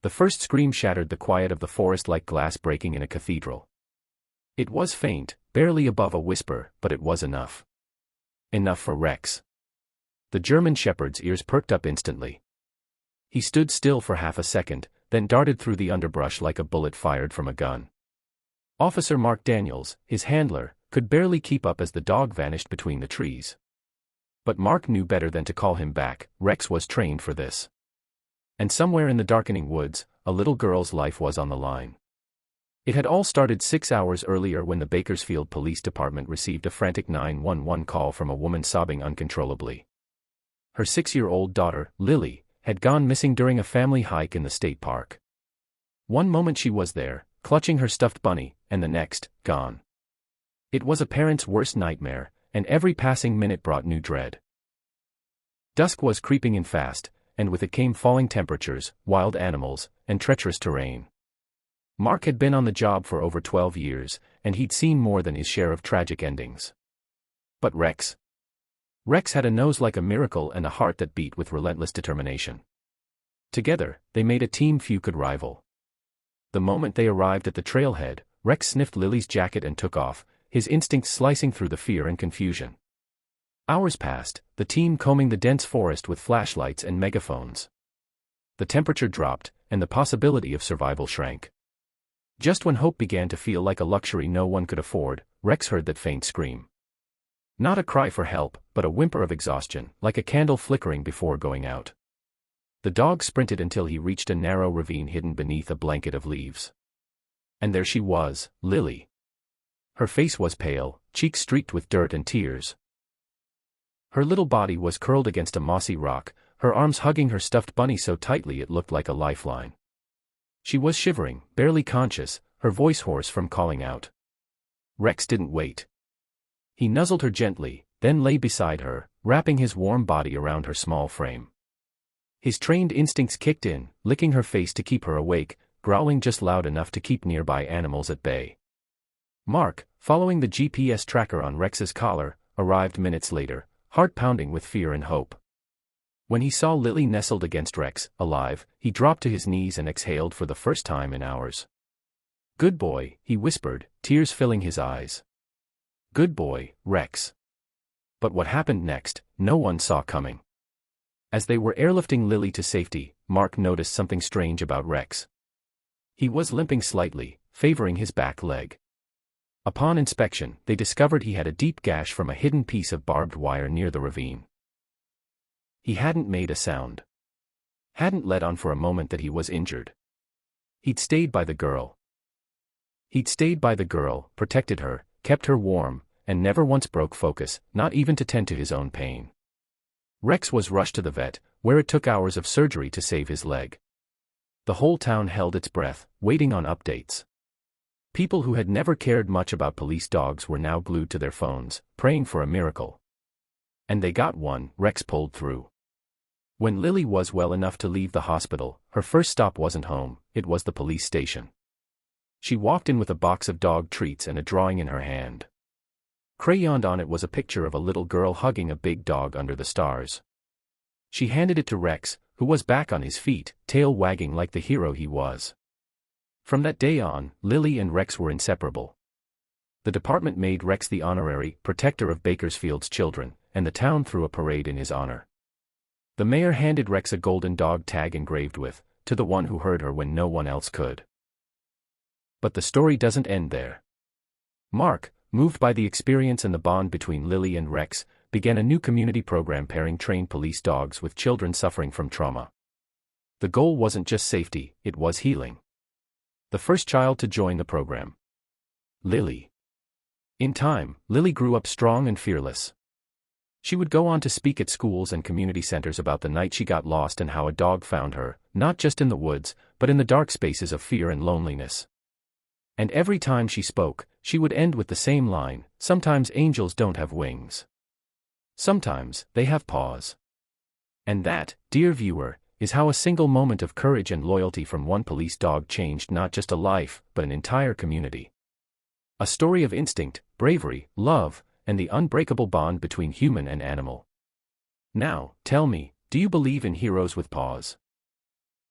The first scream shattered the quiet of the forest like glass breaking in a cathedral. It was faint, barely above a whisper, but it was enough. Enough for Rex. The German shepherd's ears perked up instantly. He stood still for half a second, then darted through the underbrush like a bullet fired from a gun. Officer Mark Daniels, his handler, could barely keep up as the dog vanished between the trees. But Mark knew better than to call him back. Rex was trained for this. And somewhere in the darkening woods, a little girl's life was on the line. It had all started 6 hours earlier when the Bakersfield Police Department received a frantic 911 call from a woman sobbing uncontrollably. Her 6-year-old daughter, Lily, had gone missing during a family hike in the state park. One moment she was there, clutching her stuffed bunny, and the next, gone. It was a parent's worst nightmare, and every passing minute brought new dread. Dusk was creeping in fast, and with it came falling temperatures, wild animals, and treacherous terrain. Mark had been on the job for over 12 years, and he'd seen more than his share of tragic endings. But Rex? Rex had a nose like a miracle and a heart that beat with relentless determination. Together, they made a team few could rival. The moment they arrived at the trailhead, Rex sniffed Lily's jacket and took off, his instincts slicing through the fear and confusion. Hours passed, the team combing the dense forest with flashlights and megaphones. The temperature dropped, and the possibility of survival shrank. Just when hope began to feel like a luxury no one could afford, Rex heard that faint scream. Not a cry for help, but a whimper of exhaustion, like a candle flickering before going out. The dog sprinted until he reached a narrow ravine hidden beneath a blanket of leaves. And there she was, Lily. Her face was pale, cheeks streaked with dirt and tears. Her little body was curled against a mossy rock, her arms hugging her stuffed bunny so tightly it looked like a lifeline. She was shivering, barely conscious, her voice hoarse from calling out. Rex didn't wait. He nuzzled her gently, then lay beside her, wrapping his warm body around her small frame. His trained instincts kicked in, licking her face to keep her awake, growling just loud enough to keep nearby animals at bay. Mark, following the GPS tracker on Rex's collar, arrived minutes later, heart pounding with fear and hope. When he saw Lily nestled against Rex, alive, he dropped to his knees and exhaled for the first time in hours. "Good boy," he whispered, tears filling his eyes. "Good boy, Rex." But what happened next, no one saw coming. As they were airlifting Lily to safety, Mark noticed something strange about Rex. He was limping slightly, favoring his back leg. Upon inspection, they discovered he had a deep gash from a hidden piece of barbed wire near the ravine. He hadn't made a sound. Hadn't let on for a moment that he was injured. He'd stayed by the girl. Protected her, kept her warm, and never once broke focus, not even to tend to his own pain. Rex was rushed to the vet, where it took hours of surgery to save his leg. The whole town held its breath, waiting on updates. People who had never cared much about police dogs were now glued to their phones, praying for a miracle. And they got one. Rex pulled through. When Lily was well enough to leave the hospital, her first stop wasn't home, it was the police station. She walked in with a box of dog treats and a drawing in her hand. Crayoned on it was a picture of a little girl hugging a big dog under the stars. She handed it to Rex, who was back on his feet, tail wagging like the hero he was. From that day on, Lily and Rex were inseparable. The department made Rex the honorary protector of Bakersfield's children, and the town threw a parade in his honor. The mayor handed Rex a golden dog tag engraved with, "To the one who heard her when no one else could." But the story doesn't end there. Mark, moved by the experience and the bond between Lily and Rex, began a new community program pairing trained police dogs with children suffering from trauma. The goal wasn't just safety, it was healing. The first child to join the program. Lily. In time, Lily grew up strong and fearless. She would go on to speak at schools and community centers about the night she got lost and how a dog found her, not just in the woods, but in the dark spaces of fear and loneliness. And every time she spoke, she would end with the same line, "Sometimes angels don't have wings. Sometimes, they have paws." And that, dear viewer, is how a single moment of courage and loyalty from one police dog changed not just a life, but an entire community. A story of instinct, bravery, love, and the unbreakable bond between human and animal. Now, tell me, do you believe in heroes with paws?